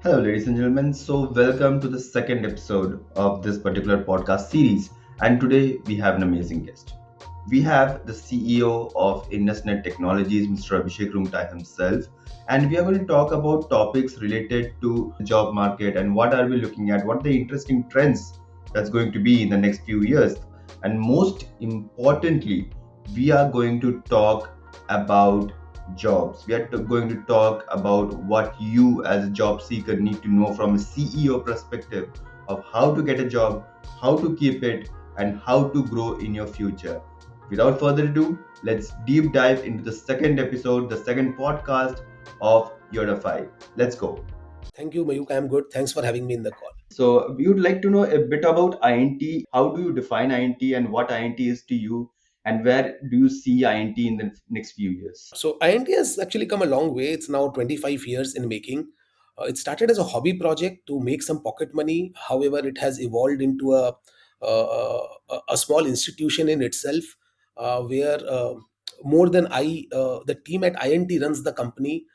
Hello, ladies and gentlemen. So, welcome to the second episode of this particular podcast series. And today we have an amazing guest. We have the CEO of Indus Net Technologies, Mr. Abhishek Rungta himself. And we are going to talk about topics related to the job market and what are we looking at, what the interesting trends that's going to be in the next few years. And most importantly, we are going to talk about jobs. We are going to talk about what you as a job seeker need to know from a CEO perspective of how to get a job, how to keep it, and how to grow in your future. Without further ado, let's deep dive into the second episode, the second podcast of Yoda 5. Let's go. Thank you, Mayuk. I'm good. Thanks for having me in the call. So, we would like to know a bit about INT. How do you define INT and what INT is to you, and where do you see INT in the next few years? So INT has actually come a long way. It's now 25 years in making. It started as a hobby project to make some pocket money. However, it has evolved into a small institution in itself, where more than the team at INT runs the company.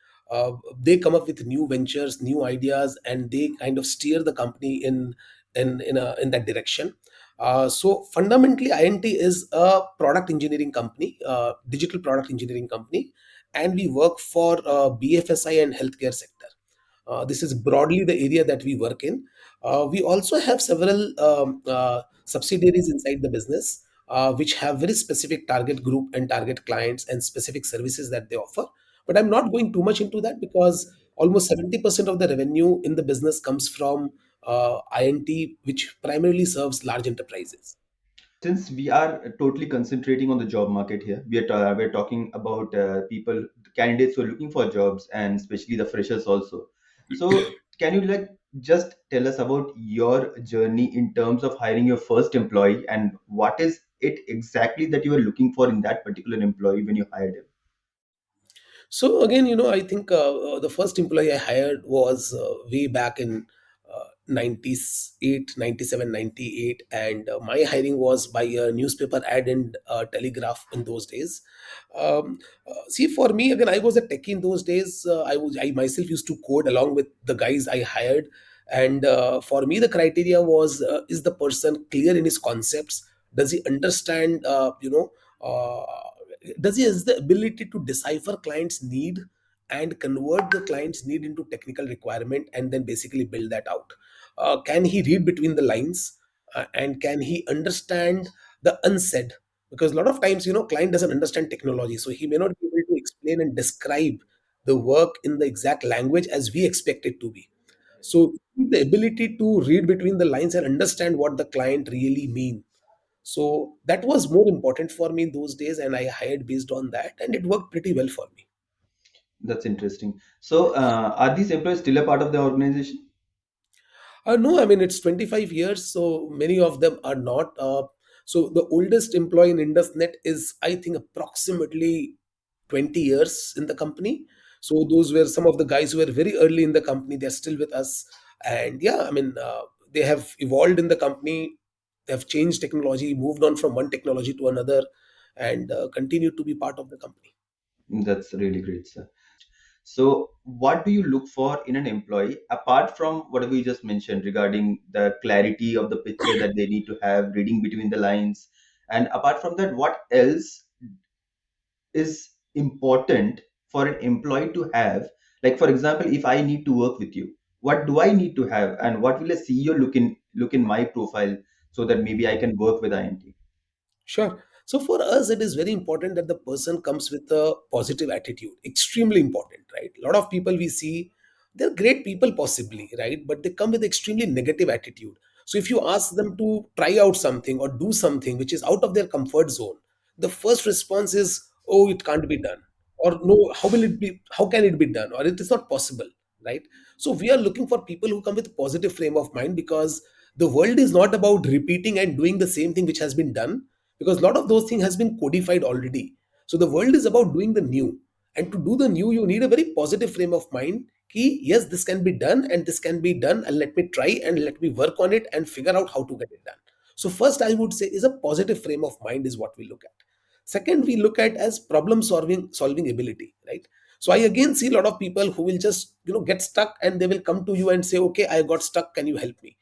They come up with new ventures, new ideas, and they kind of steer the company in that direction. So fundamentally, INT is a product engineering company, digital product engineering company, and we work for BFSI and healthcare sector. This is broadly the area that we work in. We also have several subsidiaries inside the business, which have very specific target group and target clients and specific services that they offer. But I'm not going too much into that because almost 70% of the revenue in the business comes from INT, which primarily serves large enterprises. Since we are totally concentrating on the job market here, we're talking about people, candidates who are looking for jobs, and especially the freshers also. So, can you just tell us about your journey in terms of hiring your first employee and what is it exactly that you were looking for in that particular employee when you hired him? So again, I think the first employee I hired was way back in 98, 97, 98. And my hiring was by a newspaper ad and telegraph in those days. See, for me, again, I was a techie in those days. I myself used to code along with the guys I hired. And for me, the criteria was, is the person clear in his concepts? Does he understand, does he has the ability to decipher client's need and convert the client's need into technical requirement and then basically build that out? Can he read between the lines, and can he understand the unsaid? Because a lot of times, client doesn't understand technology, so he may not be able to explain and describe the work in the exact language as we expect it to be. So the ability to read between the lines and understand what the client really means. So that was more important for me in those days, and I hired based on that, and it worked pretty well for me. That's interesting. So, are these employees still a part of the organization? No, I mean it's 25 years, so many of them are not. So the oldest employee in IndusNet is, I think, approximately 20 years in the company. So those were some of the guys who were very early in the company. They're still with us, and yeah, I mean they have evolved in the company. They have changed technology, moved on from one technology to another, and continue to be part of the company. That's really great, sir. So, what do you look for in an employee apart from whatever you just mentioned regarding the clarity of the picture that they need to have, reading between the lines? And apart from that, what else is important for an employee to have? Like, for example, if I need to work with you, what do I need to have, and what will a CEO look in my profile so that maybe I can work with INT? Sure. So for us, it is very important that the person comes with a positive attitude. Extremely important, right? A lot of people we see, they're great people possibly, right? But they come with extremely negative attitude. So if you ask them to try out something or do something which is out of their comfort zone, the first response is, "Oh, it can't be done," or "No, how will it be? How can it be done?" Or "It is not possible," right? So we are looking for people who come with positive frame of mind, because the world is not about repeating and doing the same thing which has been done, because a lot of those things has been codified already. So the world is about doing the new, and to do the new you need a very positive frame of mind. Ki, yes, this can be done and this can be done, and let me try and let me work on it and figure out how to get it done. So first I would say is a positive frame of mind is what we look at. Second, we look at as problem solving ability, right? So I again see a lot of people who will just get stuck, and they will come to you and say, okay, I got stuck, can you help me?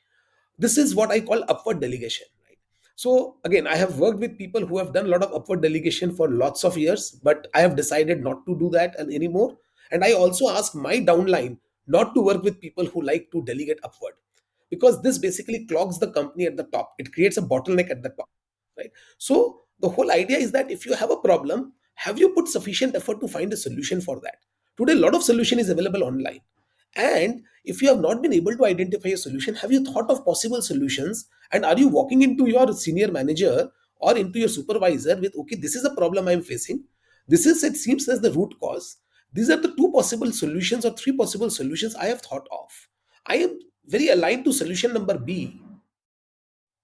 This is what I call upward delegation, right? So again, I have worked with people who have done a lot of upward delegation for lots of years, but I have decided not to do that anymore. And I also ask my downline not to work with people who like to delegate upward, because this basically clogs the company at the top. It creates a bottleneck at the top, right? So the whole idea is that if you have a problem, have you put sufficient effort to find a solution for that? Today, a lot of solution is available online. And if you have not been able to identify a solution, have you thought of possible solutions? And are you walking into your senior manager or into your supervisor with, okay, this is a problem I'm facing. This is, it seems, as the root cause. These are the two possible solutions or three possible solutions I have thought of. I am very aligned to solution number B.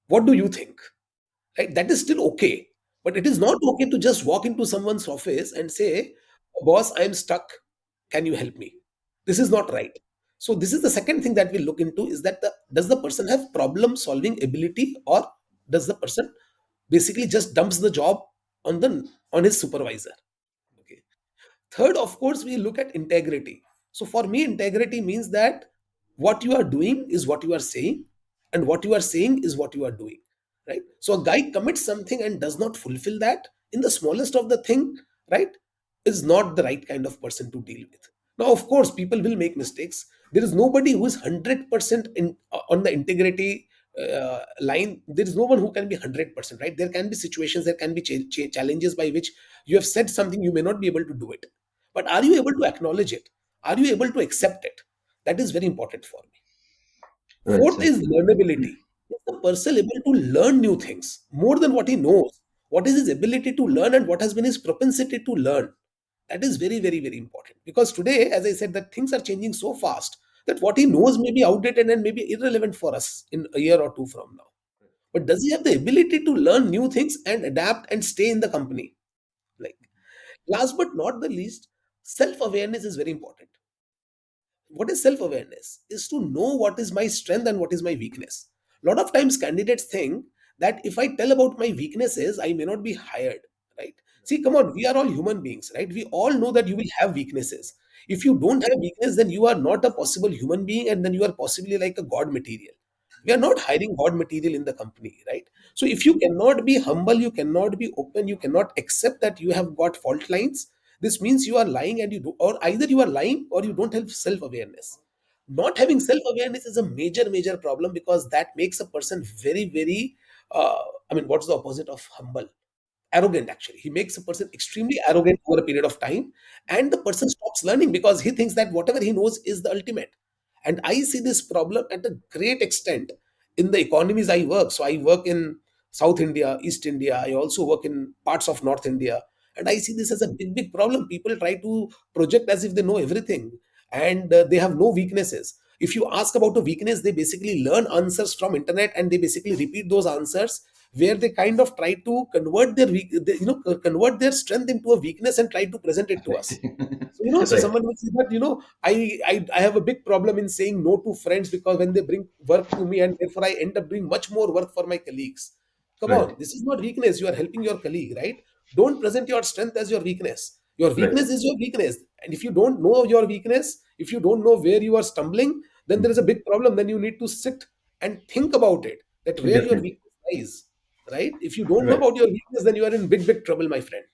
What do you think? Right? That is still okay. But it is not okay to just walk into someone's office and say, boss, I'm stuck. Can you help me? This is not right. So this is the second thing that we look into, is that does the person have problem solving ability, or does the person basically just dumps the job on his supervisor? Okay. Third, of course, we look at integrity. So for me, integrity means that what you are doing is what you are saying, and what you are saying is what you are doing. Right? So a guy commits something and does not fulfill that in the smallest of the thing, right, is not the right kind of person to deal with. Now, of course, people will make mistakes. There is nobody who is 100% on the integrity line. There is no one who can be 100%, right? There can be situations, there can be challenges by which you have said something, you may not be able to do it. But are you able to acknowledge it? Are you able to accept it? That is very important for me. Well Fourth said. is learnability. Is the person able to learn new things more than what he knows? What is his ability to learn, and what has been his propensity to learn? That is very, very, very important. Because today, as I said, that things are changing so fast that what he knows may be outdated and may be irrelevant for us in a year or two from now. But does he have the ability to learn new things and adapt and stay in the company? Like, last but not the least, self awareness is very important. What is self awareness? Is to know what is my strength and what is my weakness. A lot of times candidates think that if I tell about my weaknesses, I may not be hired, right? See, come on, we are all human beings, right? We all know that you will have weaknesses. If you don't have weakness, then you are not a possible human being, and then you are possibly like a god material. We are not hiring god material in the company, right? So if you cannot be humble, you cannot be open, you cannot accept that you have got fault lines, this means you are lying, and you do, or either you are lying or you don't have self awareness. Not having self awareness is a major, major problem, because that makes a person very, very, uh, I mean, what's the opposite of humble? Arrogant. Actually, he makes a person extremely arrogant over a period of time, and the person stops learning because he thinks that whatever he knows is the ultimate. And I see this problem at a great extent in the economies I work. So I work in South India, East India, I also work in parts of North India. And I see this as a big, big problem. People try to project as if they know everything, and they have no weaknesses. If you ask about a weakness, they basically learn answers from internet, and they basically repeat those answers, where they kind of try to convert convert their strength into a weakness and try to present it to Right. us. So Right. someone will say that, I have a big problem in saying no to friends, because when they bring work to me, and therefore I end up doing much more work for my colleagues. Come on, Right. this is not weakness. You are helping your colleague, right? Don't present your strength as your weakness. Your Right. weakness is your weakness. And if you don't know your weakness, if you don't know where you are stumbling, then there is a Mhm. big problem. Then you need to sit and think about it, that where your Definitely. weakness lies, right? If you don't know Right. about your weakness, then you are in big, big trouble, my friend.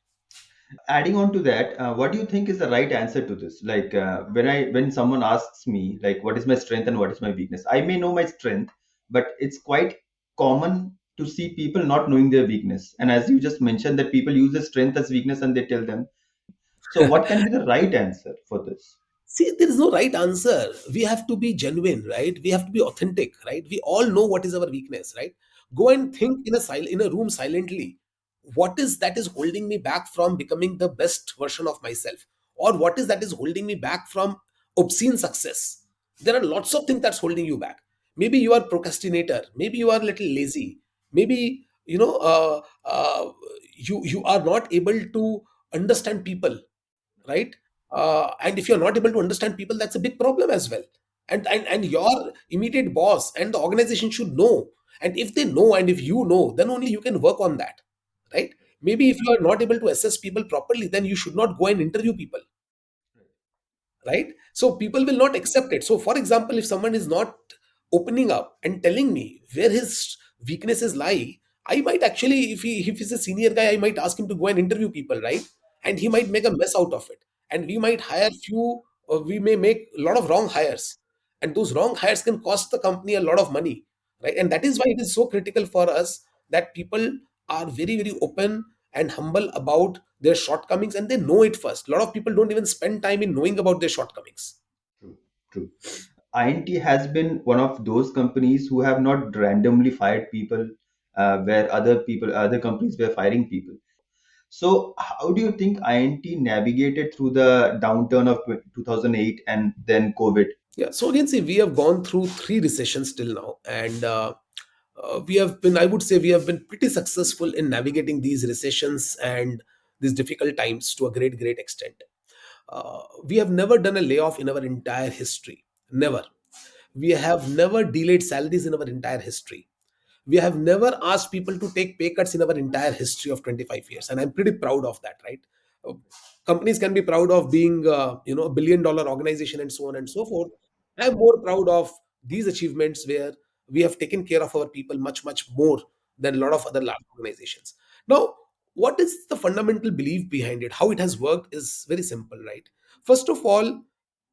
Adding on to that, what do you think is the right answer to this? Like when someone asks me like what is my strength and what is my weakness, I may know my strength, but it's quite common to see people not knowing their weakness. And as you just mentioned, that people use the strength as weakness and they tell them. So what can be the right answer for this? See, there is no right answer. We have to be genuine, right? We have to be authentic, right? We all know what is our weakness, right? Go and think in a room silently. What is that is holding me back from becoming the best version of myself? Or what is that is holding me back from obscene success? There are lots of things that's holding you back. Maybe you are procrastinator. Maybe you are a little lazy. Maybe you are not able to understand people, right? And if you're not able to understand people, that's a big problem as well. And your immediate boss and the organization should know. And if they know, and if you know, then only you can work on that, right? Maybe if you are not able to assess people properly, then you should not go and interview people. right? So people will not accept it. So for example, if someone is not opening up and telling me where his weaknesses lie, I might actually, if he's a senior guy, I might ask him to go and interview people, right? And he might make a mess out of it, and we might hire few, or we may make a lot of wrong hires, and those wrong hires can cost the company a lot of money, right? And that is why it is so critical for us that people are very very open and humble about their shortcomings, and they know it first. A lot of people don't even spend time in knowing about their shortcomings. True, true. INT has been one of those companies who have not randomly fired people, where other companies were firing people. So, how do you think INT navigated through the downturn of 2008 and then COVID? Yeah, so again, see, we have gone through three recessions till now, and we have been, I would say, we have been pretty successful in navigating these recessions and these difficult times to a great extent. We have never done a layoff in our entire history. Never. We have never delayed salaries in our entire history. We have never asked people to take pay cuts in our entire history of 25 years, and I'm pretty proud of that, right? Uh, Companies can be proud of being a billion-dollar organization and so on and so forth. I'm more proud of these achievements where we have taken care of our people much more than a lot of other large organizations. Now, what is the fundamental belief behind it? How it has worked is very simple, right? First of all,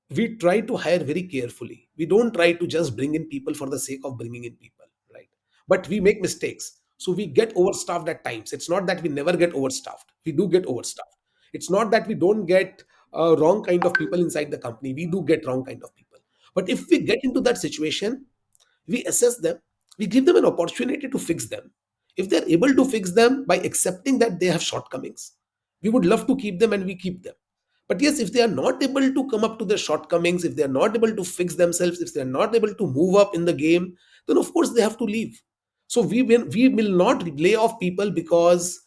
we try to hire very carefully. We don't try to just bring in people for the sake of bringing in people, right? But we make mistakes. So we get overstaffed at times. It's not that we never get overstaffed. We do get overstaffed. It's not that we don't get wrong kind of people inside the company. We do get wrong kind of people. But if we get into that situation, we assess them, we give them an opportunity to fix them. If they're able to fix them by accepting that they have shortcomings, we would love to keep them and we keep them. But yes, if they are not able to come up to their shortcomings, if they are not able to fix themselves, if they are not able to move up in the game, then of course they have to leave. So we will not lay off people because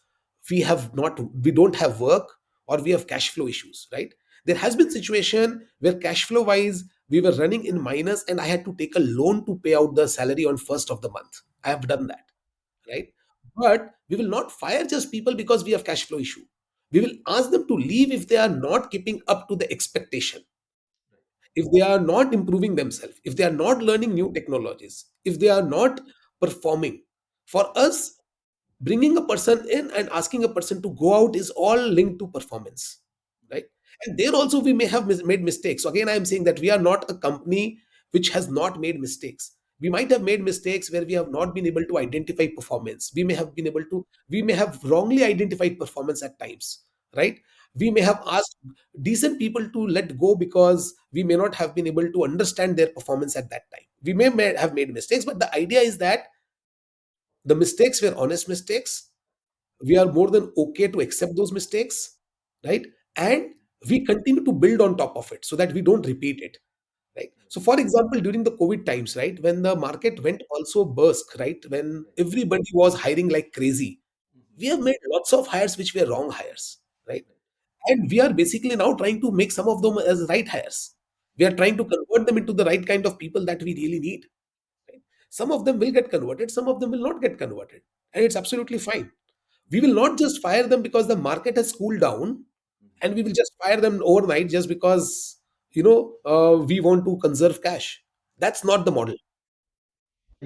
we don't have work or we have cash flow issues, right? There has been situation where cash flow wise we were running in minus and I had to take a loan to pay out the salary on first of the month. I have done that, right? But we will not fire just people because we have cash flow issue. We will ask them to leave if they are not keeping up to the expectation, if they are not improving themselves, if they are not learning new technologies, if they are not performing. For us, bringing a person in and asking a person to go out is all linked to performance, right? And there also we may have made mistakes. So again, I am saying that we are not a company which has not made mistakes. We might have made mistakes where we have not been able to identify performance. We may have wrongly identified performance at times, right? We may have asked decent people to let go because we may not have been able to understand their performance at that time. We may have made mistakes, but the idea is that the mistakes were honest mistakes. We are more than okay to accept those mistakes, right? And we continue to build on top of it so that we don't repeat it, right? So for example, during the COVID times, right, when the market went also burst, right, when everybody was hiring like crazy, we have made lots of hires which were wrong hires, right? And we are basically now trying to make some of them as right hires. We are trying to convert them into the right kind of people that we really need, right? Some of them will get converted, some of them will not get converted, and it's absolutely fine. We will not just fire them because the market has cooled down, and we will just fire them overnight just because we want to conserve cash. That's not the model.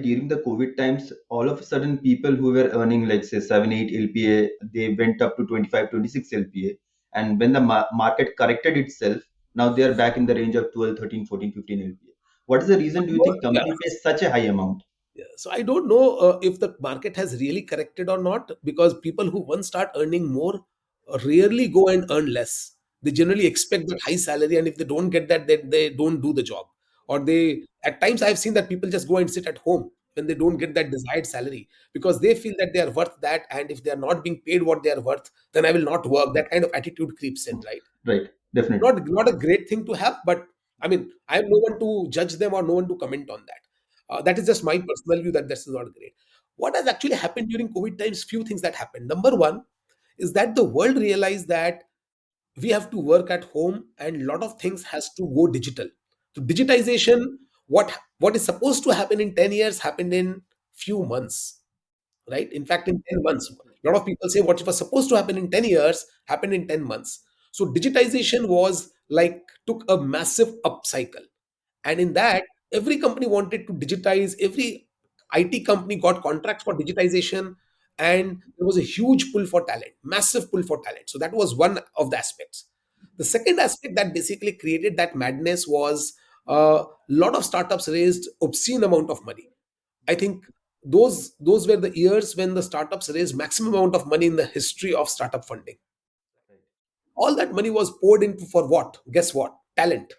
During the COVID times, all of a sudden, people who were earning, like, say, 7, 8 LPA, they went up to 25, 26 LPA. And when the market corrected itself, now they are back in the range of 12, 13, 14, 15 LPA. What is the reason do you think Yeah. company pays such a high amount? Yeah. So I don't know if the market has really corrected or not, because people who once start earning more rarely go and earn less. They generally expect that high salary, and if they don't get that, then they don't do the job. Or they, at times, I've seen that people just go and sit at home when they don't get that desired salary because they feel that they are worth that, and if they are not being paid what they are worth, then I will not work. That kind of attitude creeps in, right? Right, definitely. Not a great thing to have, but I mean, I am no one to judge them or no one to comment on that. That is just my personal view that this is not great. What has actually happened during COVID times? Few things that happened. Number one is that the world realized that we have to work at home and a lot of things has to go digital. So digitization, what is supposed to happen in 10 years happened in few months, right? In fact, in 10 months. A lot of people say what was supposed to happen in 10 years happened in 10 months. So digitization was like took a massive upcycle. And in that, every company wanted to digitize, every IT company got contracts for digitization, and there was a huge pull for talent, massive pull for talent. So that was one of the aspects. The second aspect that basically created that madness was a lot of startups raised obscene amount of money. I think those were the years when the startups raised maximum amount of money in the history of startup funding. All that money was poured into for what? Guess what? Talent,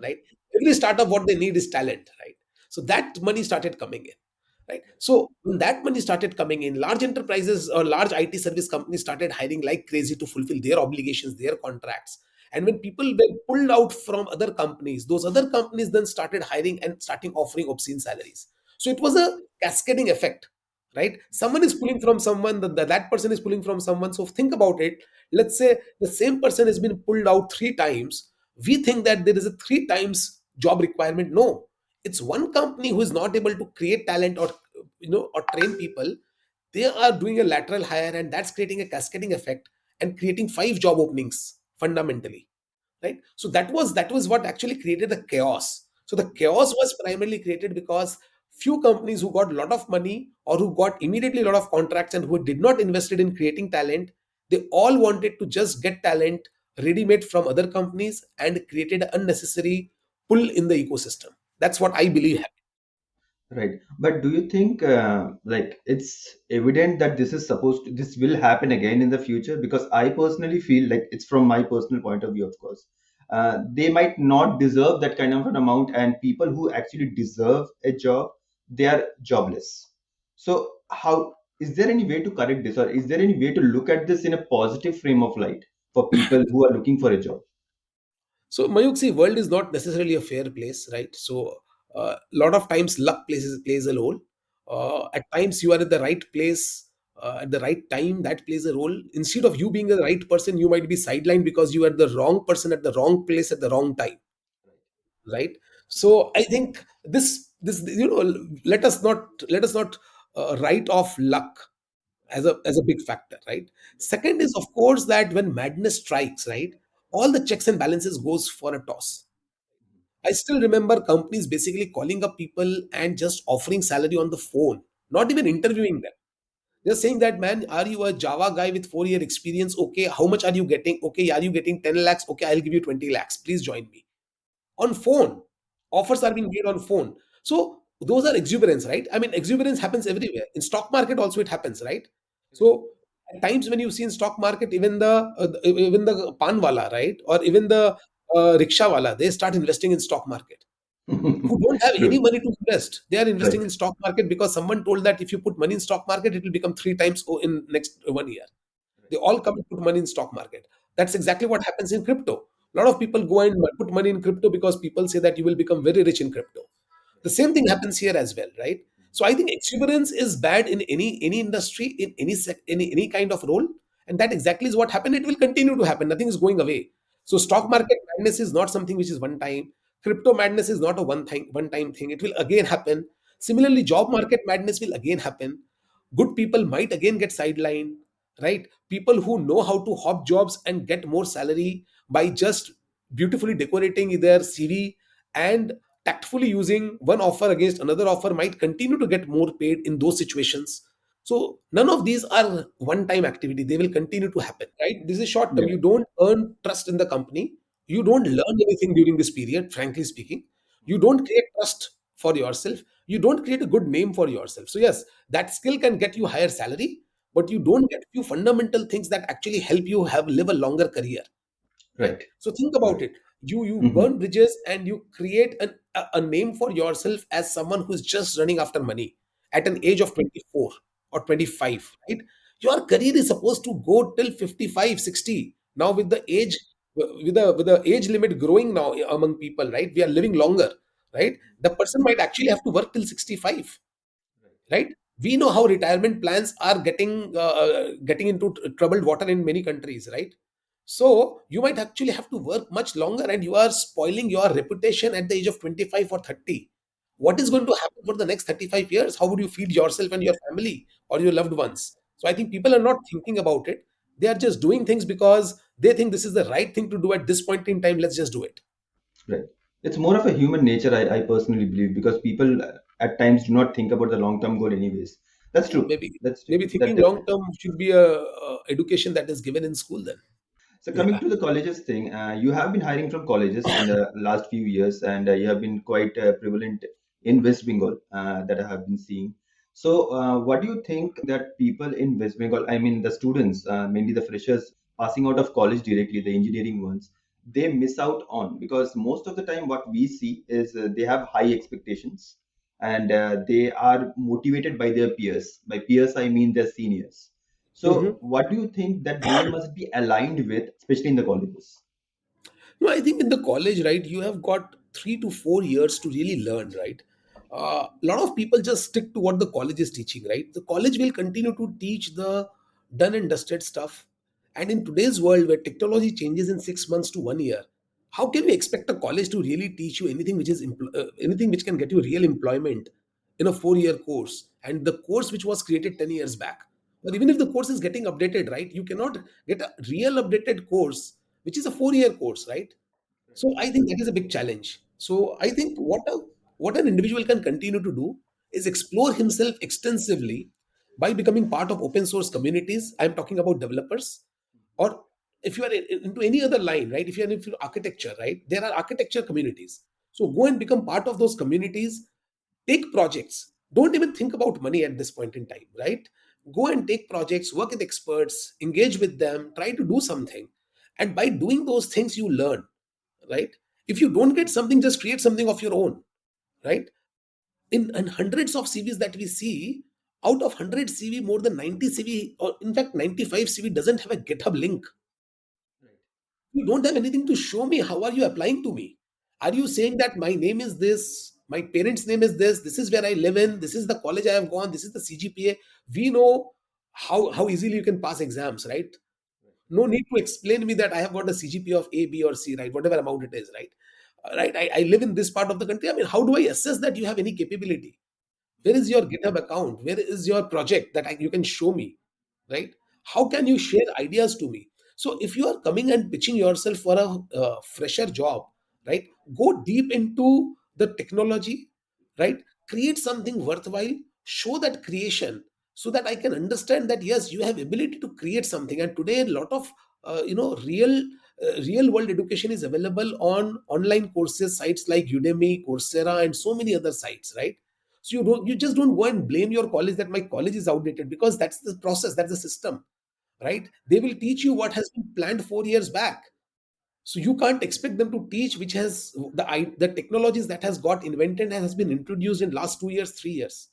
right? Every startup, what they need is talent, right? So that money started coming in, right? So when that money started coming in, large enterprises or large IT service companies started hiring like crazy to fulfill their obligations, their contracts. And when people were pulled out from other companies, those other companies then started hiring and starting offering obscene salaries. So it was a cascading effect, right? Someone is pulling from someone, that person is pulling from someone. So think about it. Let's say the same person has been pulled out three times. We think that there is a three times job requirement. No, it's one company who is not able to create talent or or train people. They are doing a lateral hire, and that's creating a cascading effect and creating five job openings fundamentally, right? So that was what actually created the chaos. So the chaos was primarily created because few companies who got a lot of money or who got immediately a lot of contracts and who did not invested in creating talent, they all wanted to just get talent ready made from other companies and created unnecessary pull in the ecosystem. That's what I believe happened. Right. But do you think like it's evident that this will happen again in the future? Because I personally feel like it's from my personal point of view, of course. They might not deserve that kind of an amount, and people who actually deserve a job, they are jobless. So how is there any way to correct this, or is there any way to look at this in a positive frame of light for people who are looking for a job? So Mayuk, see, world is not necessarily a fair place, right? So a lot of times luck plays a role. At times you are at the right place at the right time. That plays a role. Instead of you being the right person, you might be sidelined because you are the wrong person at the wrong place at the wrong time, right? So I think this let us not write off luck as a big factor, right? Second is, of course, that when madness strikes, right, all the checks and balances goes for a toss. I still remember companies basically calling up people and just offering salary on the phone, not even interviewing them. They're saying that, man, are you a Java guy with 4 year experience? Okay, how much are you getting? Okay, are you getting 10 lakhs? Okay, I'll give you 20 lakhs. Please join me on phone. Offers are being made on phone. So those are exuberance, right? I mean, exuberance happens everywhere. In stock market also it happens, right? So at times when you see in stock market, even the pan wala, right, or even the rickshaw wala, they start investing in stock market. Who don't have any True. money to invest, they are investing Right. in stock market because someone told that if you put money in stock market, it will become three times in next 1 year. They all come and put money in stock market. That's exactly what happens in crypto. A lot of people go and put money in crypto because people say that you will become very rich in crypto. The same thing happens here as well, right? So I think exuberance is bad in any industry, in any kind of role, and that exactly is what happened. It will continue to happen. Nothing is going away. So stock market madness is not something which is one time. Crypto madness is not a one time thing. It will again happen. Similarly, job market madness will again happen. Good people might again get sidelined, right? People who know how to hop jobs and get more salary by just beautifully decorating their CV and tactfully using one offer against another offer might continue to get more paid in those situations. So none of these are one time activity. They will continue to happen, right? This is short term. Yeah. You don't earn trust in the company. You don't learn anything during this period, frankly speaking. You don't create trust for yourself. You don't create a good name for yourself. So yes, that skill can get you higher salary, but you don't get few fundamental things that actually help you have live a longer career, right? Right. So think about Right. it. You Mhm. burn bridges and you create a name for yourself as someone who's just running after money at an age of 24 or 25, right? Your career is supposed to go till 55, 60. Now with the age, with the age limit growing now among people, right, we are living longer, right? The person might actually have to work till 65, right? We know how retirement plans are getting into troubled water in many countries, right? So you might actually have to work much longer and you are spoiling your reputation at the age of 25 or 30. What is going to happen for the next 35 years? How would you feed yourself and your family or your loved ones? So I think people are not thinking about it. They are just doing things because they think this is the right thing to do at this point in time. Let's just do it. Right. It's more of a human nature, I personally believe, because people at times do not think about the long-term goal anyways. That's Yeah, true. That's true. maybe That thinking long definitely. term should be a education that is given in school then. So coming Yeah. to the colleges thing, you have been hiring from colleges in the last few years, and you have been quite prevalent in West Bengal that I have been seeing. So, what do you think that people in West Bengal, I mean the students, mainly the freshers passing out of college directly, the engineering ones, they miss out on? Because most of the time, what we see is they have high expectations, and they are motivated by their peers. By peers, I mean their seniors. So, Mhm. what do you think that they must be aligned with, especially in the colleges? No, I think in the college, right, you have got 3 to 4 years to really learn, right? A lot of people just stick to what the college is teaching, right? The college will continue to teach the done and dusted stuff. And in today's world where technology changes in 6 months to 1 year, how can we expect a college to really teach you anything which is anything which can get you real employment in a 4 year course? And the course which was created 10 years back, or even if the course is getting updated, right, you cannot get a real updated course which is a 4 year course, right? So I think that is a big challenge. So I think what an individual can continue to do is explore himself extensively by becoming part of open source communities. I'm talking about developers, or if you are into any other line, right? If you are into architecture, right? There are architecture communities. So go and become part of those communities. Take projects. Don't even think about money at this point in time, right? Go and take projects, work with experts, engage with them, try to do something. And by doing those things, you learn, right? If you don't get something, just create something of your own, right? In hundreds of CVs that we see, out of 100 CV, more than 90 CV, or in fact 95 CV, doesn't have a GitHub link. You don't have anything to show me. How are you applying to me? Are you saying that my name is this, my parents name is this is where I live in, this is the college I have gone, this is the CGPA? We know how easily you can pass exams, right? No need to explain me that I have got a CGPA of A, B, or C, right? Whatever amount it is, right? Right. I live in this part of the country. I mean, how do I assess that you have any capability? Where is your GitHub account? Where is your project that you can show me, right? How can you share ideas to me? So if you are coming and pitching yourself for a fresher job, right, go deep into the technology, right? Create something worthwhile, show that creation, so that I can understand that yes, you have ability to create something. And today a lot of real world education is available on online courses sites like Udemy, Coursera, and so many other sites, right? So you just don't go and blame your college that my college is outdated, because that's the process, that's the system, right? They will teach you what has been planned 4 years back. So you can't expect them to teach which has the technologies that has got invented and has been introduced in last 2 years, 3 years.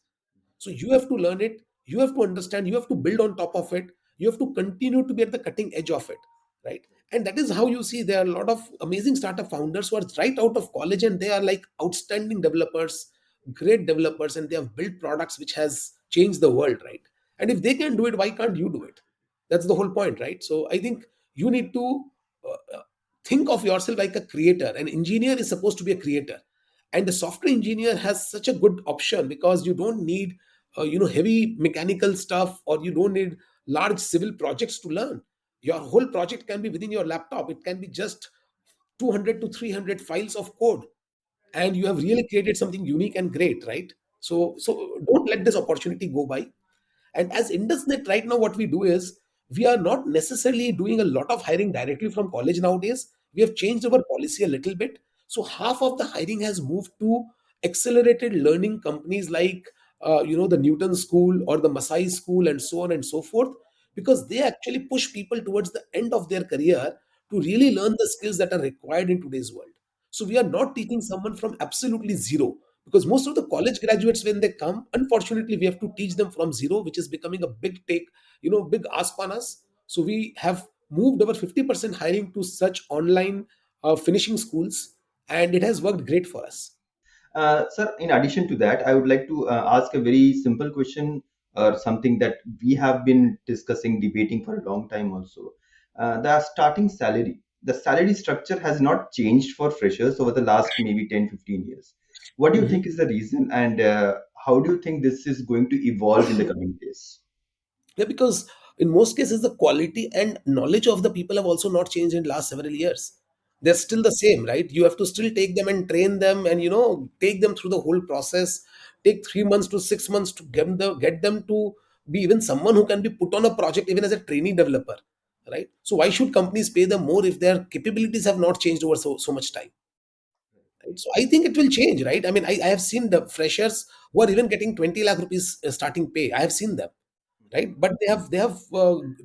So you have to learn it, you have to understand, you have to build on top of it, you have to continue to be at the cutting edge of it, right? And that is how you see there are a lot of amazing startup founders who are right out of college and they are like outstanding developers, great developers, and they have built products which has changed the world, right? And if they can do it, why can't you do it? That's the whole point, right? So I think you need to think of yourself like a creator. An engineer is supposed to be a creator, and the software engineer has such a good option because you don't need heavy mechanical stuff, or you don't need large civil projects to learn. Your whole project can be within your laptop. It can be just 200 to 300 files of code, and you have really created something unique and great, right? So don't let this opportunity go by. And as IndusNet right now, what we do is we are not necessarily doing a lot of hiring directly from college nowadays. We have changed our policy a little bit. So half of the hiring has moved to accelerated learning companies like the Newton School or the Masai School and so on and so forth, because they actually push people towards the end of their career to really learn the skills that are required in today's world. So we are not teaching someone from absolutely zero, because most of the college graduates when they come, unfortunately we have to teach them from zero, which is becoming a big take, big ask on us. So we have moved over 50% hiring to such online finishing schools, and it has worked great for us. Sir, in addition to that, I would like to ask a very simple question or something that we have been discussing, debating for a long time also. The starting salary, the salary structure has not changed for freshers over the last maybe 10, 15 years. What do you think Mhm. is the reason, and how do you think this is going to evolve in the coming days? Yeah, because in most cases the quality and knowledge of the people have also not changed in last several years. they're still the same, right? You have to still take them and train them, and take them through the whole process. Take 3 months to 6 months to get them to be even someone who can be put on a project even as a trainee developer, right? So why should companies pay them more if their capabilities have not changed over so much time, right? So I think it will change, right? I mean, I have seen the freshers who are even getting 20 lakh rupees starting pay. I have seen them, right? But they have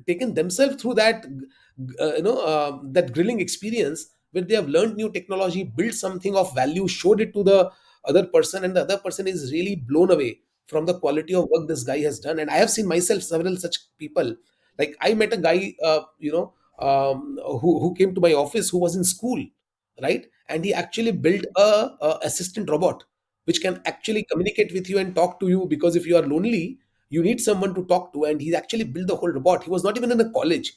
taken themselves through that grilling experience, where they have learned new technology, built something of value, showed it to the other person, and the other person is really blown away from the quality of work this guy has done. And I have seen myself several such people. Like, I met a guy, who came to my office, who was in school, right? And he actually built a assistant robot which can actually communicate with you and talk to you, because if you are lonely, you need someone to talk to. And he actually built the whole robot. He was not even in a college.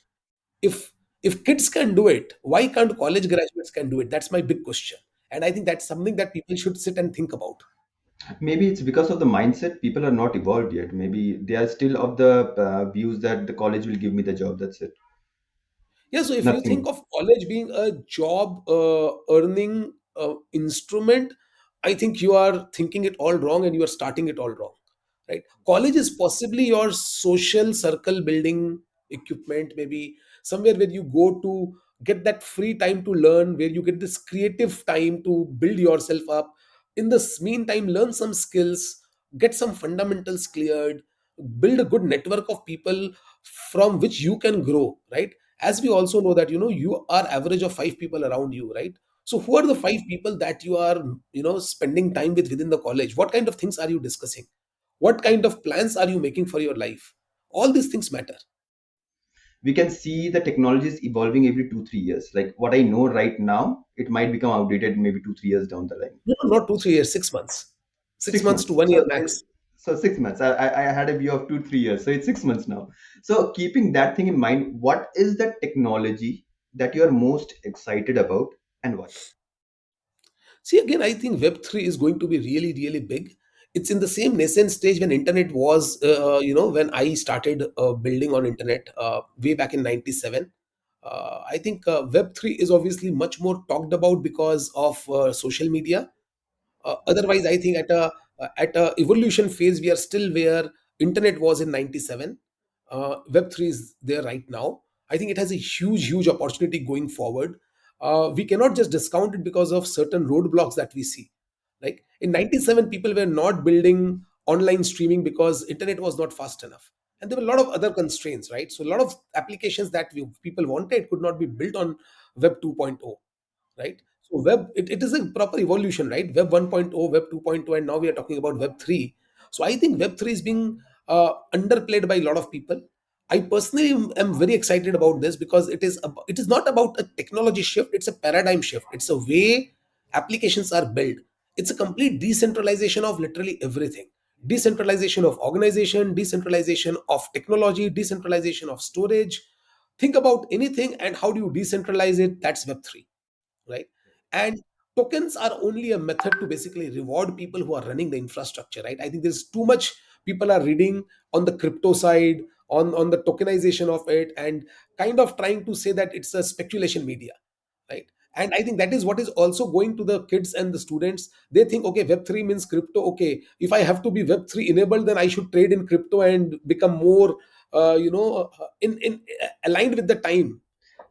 If if kids can do it, why can't college graduates can do it? That's my big question. And I think that's something that people should sit and think about. Maybe it's because of the mindset. People are not evolved yet. Maybe they are still of the views that the college will give me the job. That's it. Yeah, so if you think Nothing. of college being a job earning instrument, I think you are thinking it all wrong and you are starting it all wrong, right? College is possibly your social circle building equipment, maybe somewhere where you go to get that free time to learn, where you get this creative time to build yourself up. In this meantime, learn some skills, get some fundamentals cleared, build a good network of people from which you can grow, right? As we also know that you are average of five people around you, right? So who are the five people that you are spending time with within the college? What kind of things are you discussing? What kind of plans are you making for your life? All these things matter. We can see the technology is evolving every 2 3 years. Like what I know right now, it might become outdated maybe 2 3 years down the line. No, not 2 3 years, 6 months, six Six months to months. 1 year max. So 6 months. I had a view of 2 3 years. So it's 6 months now. So keeping that thing in mind, what is the technology that you are most excited about, and why? See, again, I think Web3 is going to be really, really big. It's in the same nascent stage when internet was, when I started building on internet way back in 97. I think Web3 is obviously much more talked about because of social media. Otherwise, I think at a evolution phase, we are still where internet was in 97. Web3 is there right now. I think it has a huge, huge opportunity going forward. We cannot just discount it because of certain roadblocks that we see. Like in 97, people were not building online streaming because internet was not fast enough. And there were a lot of other constraints, right? So a lot of applications that people wanted could not be built on Web 2.0, right? So it is a proper evolution, right? Web 1.0, Web 2.0, and now we are talking about Web 3. So I think Web 3 is being underplayed by a lot of people. I personally am very excited about this because it is not about a technology shift, it's a paradigm shift. It's a way applications are built. It's a complete decentralization of literally everything. Decentralization of organization, decentralization of technology, decentralization of storage. Think about anything and how do you decentralize it? That's Web 3, right? And tokens are only a method to basically reward people who are running the infrastructure, right? I think there's too much people are reading on the crypto side, on the tokenization of it, and kind of trying to say that it's a speculation media, right? And I think that is what is also going to the kids and the students. They think, okay, Web3 means crypto. Okay, if I have to be Web3 enabled, then I should trade in crypto and become more in aligned with the time.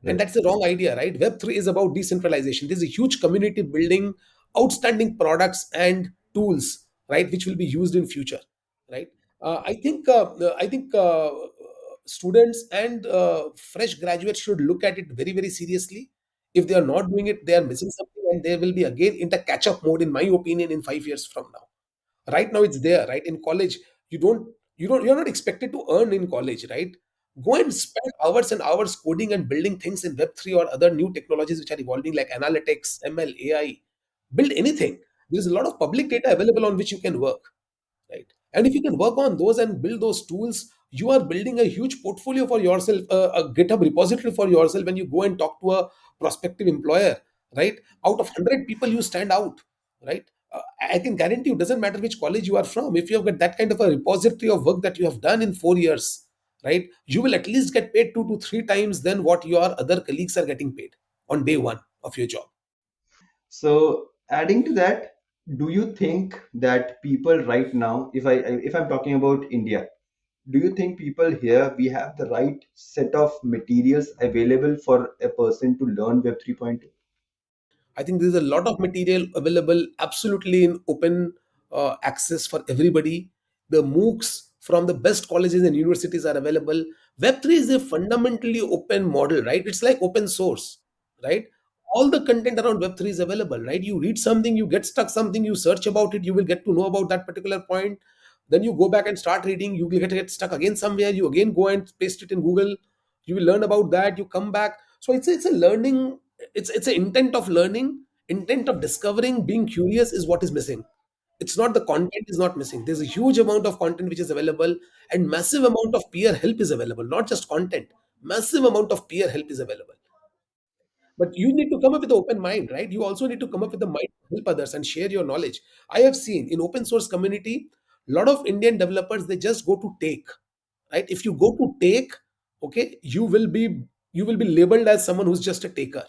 And Right. that's the wrong idea, right? Web3 is about decentralization. There's a huge community building outstanding products and tools, right, which will be used in future, right? I think students and fresh graduates should look at it very, very seriously. If they are not doing it, they are missing something, and they will be again in the catch up mode, in my opinion, in 5 years from now. Right now it's there, right? In college, you're not expected to earn in college, right? Go and spend hours and hours coding and building things in Web3 or other new technologies which are evolving, like analytics, ML, AI. Build anything. There's a lot of public data available on which you can work, right? And if you can work on those and build those tools, you are building a huge portfolio for yourself, a GitHub repository for yourself. When you go and talk to a prospective employer, right, out of 100 people you stand out, right? I can guarantee you, doesn't matter which college you are from, if you have got that kind of a repository of work that you have done in 4 years, right, you will at least get paid 2 to 3 times than what your other colleagues are getting paid on day one. of your job. So adding to that, do you think that people right now, if I'm talking about India, do you think people here we have the right set of materials available for a person to learn Web 3.0? I think there's a lot of material available absolutely in open access for everybody. The MOOCs from the best colleges and universities are available. Web3 is a fundamentally open model, right? It's like open source, right? All the content around Web3 is available, right? You read something, you get stuck something, you search about it, you will get to know about that particular point. Then you go back and start reading, you will get stuck again somewhere, you again go and paste it in Google, you will learn about that, you come back. So it's a learning, it's an intent of learning, intent of discovering, being curious is what is missing. It's not the content is not missing. There's a huge amount of content which is available, and massive amount of peer help is available, not just content. Massive amount of peer help is available. But you need to come up with an open mind, right? You also need to come up with the mind to help others and share your knowledge. I have seen in open source community, a lot of Indian developers, they just go to take, right? If you go to take, okay, you will be labeled as someone who's just a taker.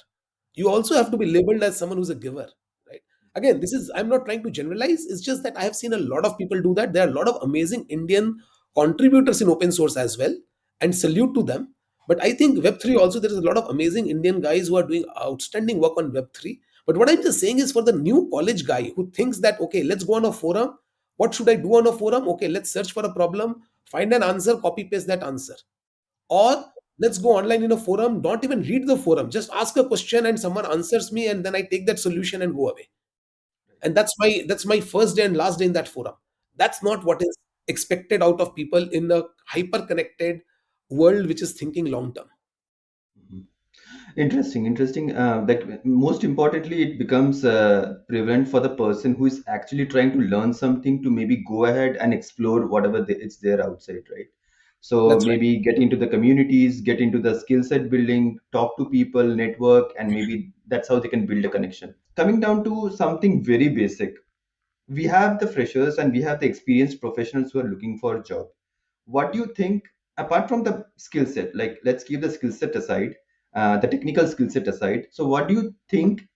You also have to be labeled as someone who's a giver, right? Again, this is, I'm not trying to generalize, it's just that I have seen a lot of people do that. There are a lot of amazing Indian contributors in open source as well, and salute to them. But I think Web3 also, there is a lot of amazing Indian guys who are doing outstanding work on Web3. But what I'm just saying is, for the new college guy who thinks that, okay, let's go on a forum, what should I do on a forum? Okay, let's search for a problem, find an answer, copy paste that answer. Or let's go online in a forum, don't even read the forum, just ask a question and someone answers me, and then I take that solution and go away. And that's my first day and last day in that forum. That's not what is expected out of people in a hyper connected world which is thinking long term. Mhm. Interesting, interesting. That most importantly, it becomes prevalent for the person who is actually trying to learn something to maybe go ahead and explore whatever it's there outside, right? So That's right. maybe get into the communities, get into the skill set building, talk to people, network, and maybe that's how they can build a connection. Coming down to something very basic, we have the freshers and we have the experienced professionals who are looking for a job. What do you think, apart from the skill set, like let's keep the skill set aside, the technical skill set aside, so what do you think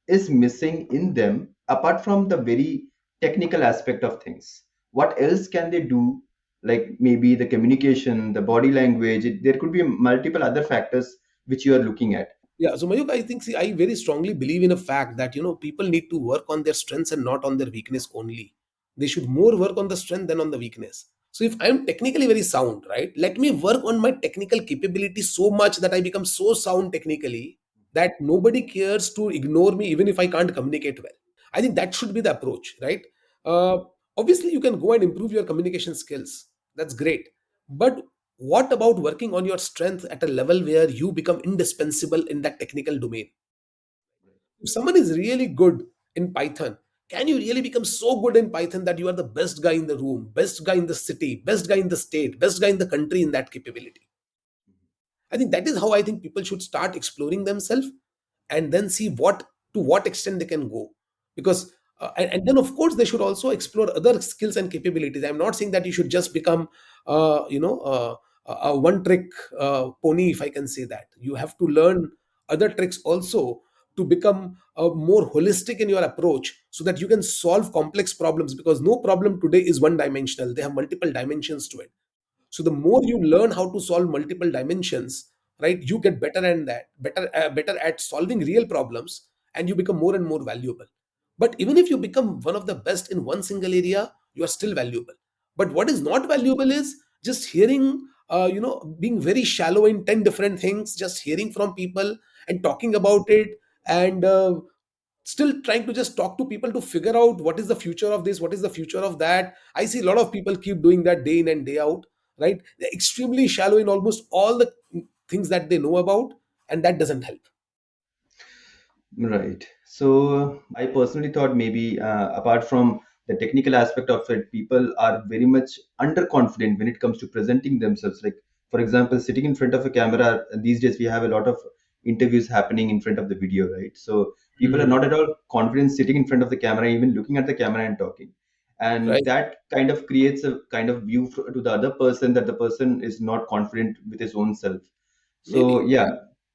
is missing in them apart from the very technical aspect of things? What else can they do? Like maybe the communication, the body language, there could be multiple other factors which you are looking at. Yeah, so Mayuk, I think, see, I very strongly believe in a fact that, people need to work on their strengths and not on their weakness only. They should more work on the strength than on the weakness. So if I'm technically very sound, right, let me work on my technical capability so much that I become so sound technically that nobody cares to ignore me even if I can't communicate well. I think that should be the approach, right? Uh, Obviously, you can go and improve your communication skills. That's great. But what about working on your strength at a level where you become indispensable in that technical domain? If someone is really good in Python, can you really become so good in Python that you are the best guy in the room, best guy in the city, best guy in the state, best guy in the country in that capability? I think that is how I think people should start exploring themselves, and then see what, to what extent they can go. Because and then of course they should also explore other skills and capabilities. I'm not saying that you should just become a one trick pony, if I can say that. You have to learn other tricks also to become more holistic in your approach, so that you can solve complex problems, because no problem today is one dimensional, they have multiple dimensions to it. So the more you learn how to solve multiple dimensions, right, you get better and that better at solving real problems, and you become more and more valuable. But even if you become one of the best in one single area, you are still valuable. But what is not valuable is just hearing, being very shallow in 10 different things, just hearing from people and talking about it, and still trying to just talk to people to figure out what is the future of this, what is the future of that. I see a lot of people keep doing that day in and day out, right? They're extremely shallow in almost all the things that they know about, and that doesn't help. Right. So I personally thought maybe apart from the technical aspect of it, people are very much underconfident when it comes to presenting themselves. Like, for example, sitting in front of a camera, these days we have a lot of interviews happening in front of the video, right? So people are Mhm. not at all confident sitting in front of the camera, even looking at the camera and talking. And Right. that kind of creates a kind of view to the other person that the person is not confident with his own self. So, Maybe. yeah.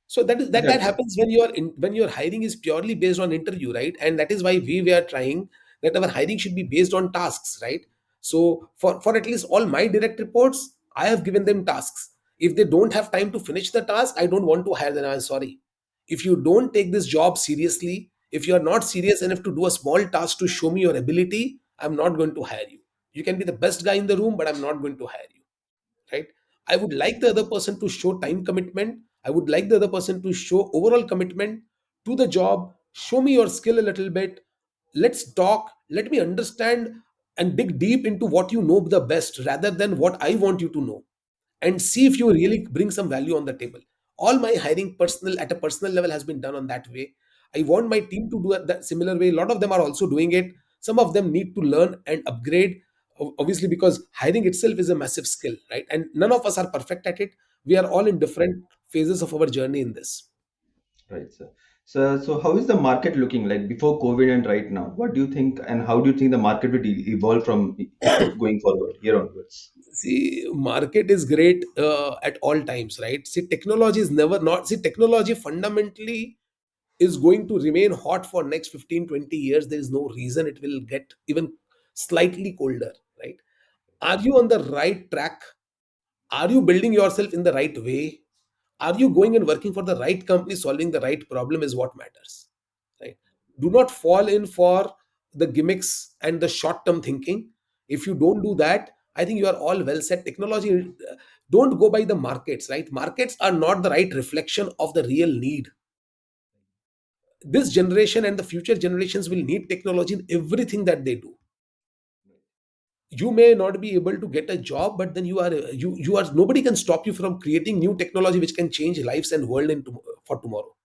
So that Exactly. happens when when your hiring is purely based on interview, right? And that is why we were trying that our hiring should be based on tasks, right? So for at least all my direct reports, I have given them tasks. If they don't have time to finish the task, I don't want to hire them. I'm sorry. If you don't take this job seriously, if you are not serious enough to do a small task to show me your ability, I'm not going to hire you. You can be the best guy in the room, but I'm not going to hire you, right? I would like the other person to show time commitment. I would like the other person to show overall commitment to the job. Show me your skill a little bit. Let's talk, let me understand and dig deep into what you know the best rather than what I want you to know, and see if you really bring some value on the table. All my hiring personal at a personal level has been done on that way. I want my team to do it that similar way. A lot of them are also doing it. Some of them need to learn and upgrade, obviously, because hiring itself is a massive skill, right? And none of us are perfect at it. We are all in different phases of our journey in this. Right, sir. So how is the market looking like before COVID and right now? What do you think, and how do you think the market will evolve from going forward here onwards? See, market is great at all times, right? See, technology is never not see technology fundamentally is going to remain hot for next 15-20 years. There is no reason it will get even slightly colder, right? Are you on the right track? Are you building yourself in the right way? Are you going and working for the right company, solving the right problem is what matters, right? Do not fall in for the gimmicks and the short term thinking. If you don't do that, I think you are all well set. Technology, don't go by the markets, right? Markets are not the right reflection of the real need. This generation and the future generations will need technology in everything that they do. You may not be able to get a job, but then you are nobody can stop you from creating new technology which can change lives and world for tomorrow.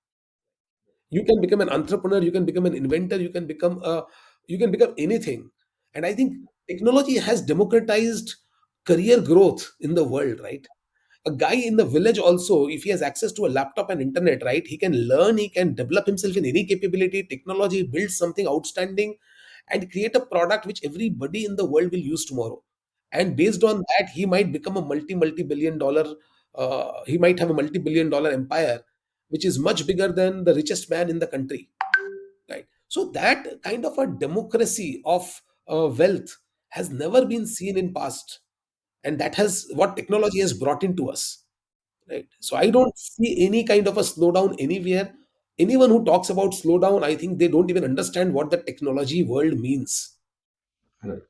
You can become an entrepreneur, you can become an inventor, you can become anything. And I think technology has democratized career growth in the world, right? A guy in the village also, if he has access to a laptop and internet, right, he can learn, he can develop himself in any capability. Technology builds something outstanding and create a product which everybody in the world will use tomorrow. And based on that, he might become a multi billion dollar, he might have a multi-billion dollar empire which is much bigger than the richest man in the country, right? So that kind of a democracy of wealth has never been seen in past, and that has what technology has brought into us, right? So I don't see any kind of a slowdown anywhere. Anyone who talks about slowdown, I think they don't even understand what the technology world means. Right.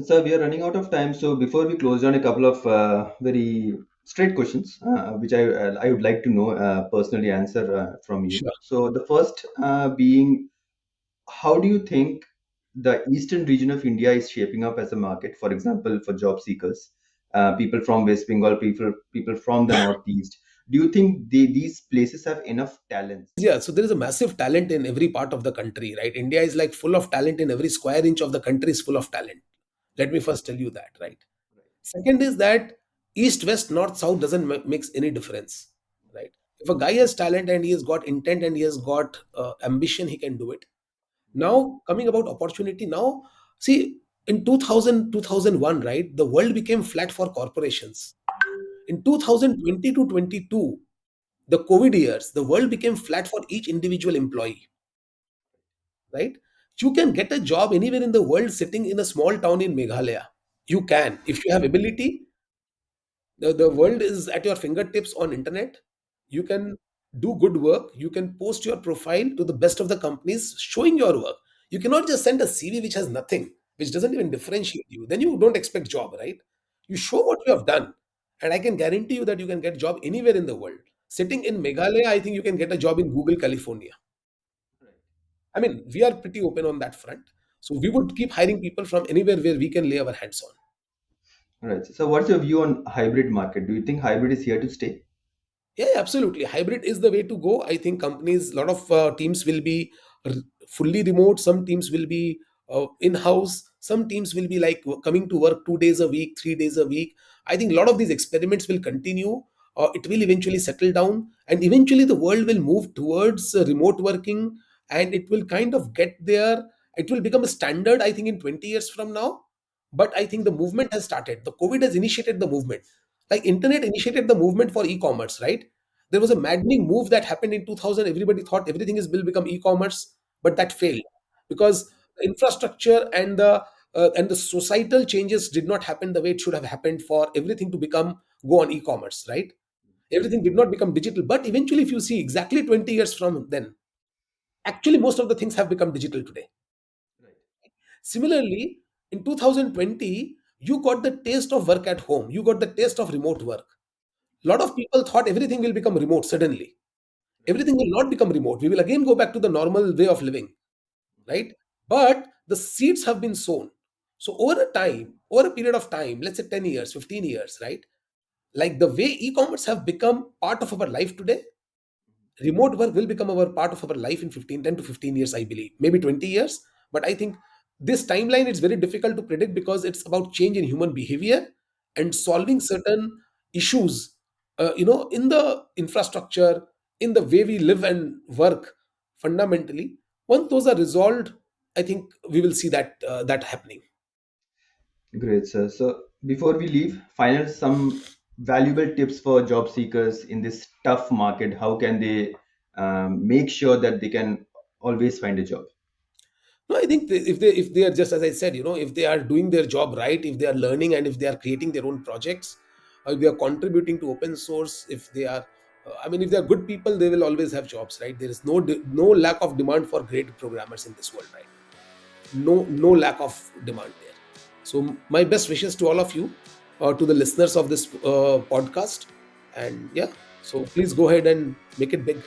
So we are running out of time. So before we close down, a couple of very straight questions, which I would like to know personally answer from you. Sure. So the first being, how do you think the eastern region of India is shaping up as a market? For example, for job seekers, people from West Bengal, people from the northeast. Do you think these places have enough talent? Yeah, so there is a massive talent in every part of the country, right? India is like full of talent. In every square inch of the country is full of talent. Let me first tell you that, right? Second is that east, west, north, south doesn't makes any difference, right? If a guy has talent and he has got intent and he has got ambition, he can do it. Now, coming about opportunity, now see in 2001, right? The world became flat for corporations. In 2020 to 22, the COVID years, the world became flat for each individual employee, right? You can get a job anywhere in the world sitting in a small town in Meghalaya. You can, if you have ability. The world is at your fingertips on internet. You can do good work. You can post your profile to the best of the companies showing your work. You cannot just send a CV which has nothing, which doesn't even differentiate you. Then you don't expect job, right? You show what you have done, and I can guarantee you that you can get job anywhere in the world. Sitting in Meghalaya, I think you can get a job in Google, California. I mean, we are pretty open on that front. So we would keep hiring people from anywhere where we can lay our hands on. Right. So what's your view on hybrid market? Do you think hybrid is here to stay? Yeah, absolutely. Hybrid is the way to go. I think companies, a lot of teams will be r- fully remote. Some teams will be in-house. Some teams will be like coming to work 2 days a week, 3 days a week. I think a lot of these experiments will continue. It will eventually settle down, and eventually the world will move towards remote working, and it will kind of get there. It will become a standard, I think, in 20 years from now. But I think the movement has started. The COVID has initiated the movement, like internet initiated the movement for e-commerce, right? There was a maddening move that happened in 2000. Everybody thought everything is will become e-commerce, but that failed because the infrastructure and the societal changes did not happen the way it should have happened for everything to become go on e-commerce, right? Everything did not become digital, but eventually, if you see exactly 20 years from then, actually most of the things have become digital today. Right. Similarly, in 2020, you got the taste of work at home, you got the taste of remote work. A lot of people thought everything will become remote suddenly. Right. Everything will not become remote. We will again go back to the normal way of living, right? But the seeds have been sown. So over a time, over a period of time, let's say 10 years, 15 years, right? Like the way e-commerce have become part of our life today, remote work will become our part of our life in 10 to 15 years, I believe, maybe 20 years. But I think this timeline is very difficult to predict because it's about change in human behavior and solving certain issues, in the infrastructure, in the way we live and work fundamentally. Once those are resolved, I think we will see that happening. Great, sir. So before we leave, final some valuable tips for job seekers in this tough market. How can they make sure that they can always find a job? No, I think if they are just as I said, if they are doing their job right, if they are learning and if they are creating their own projects, or if they are contributing to open source, if they are, I mean, if they are good people, they will always have jobs, right? There is no lack of demand for great programmers in this world right now. No lack of demand there. So my best wishes to all of you, to the listeners of this podcast, and yeah, so please go ahead and make it big.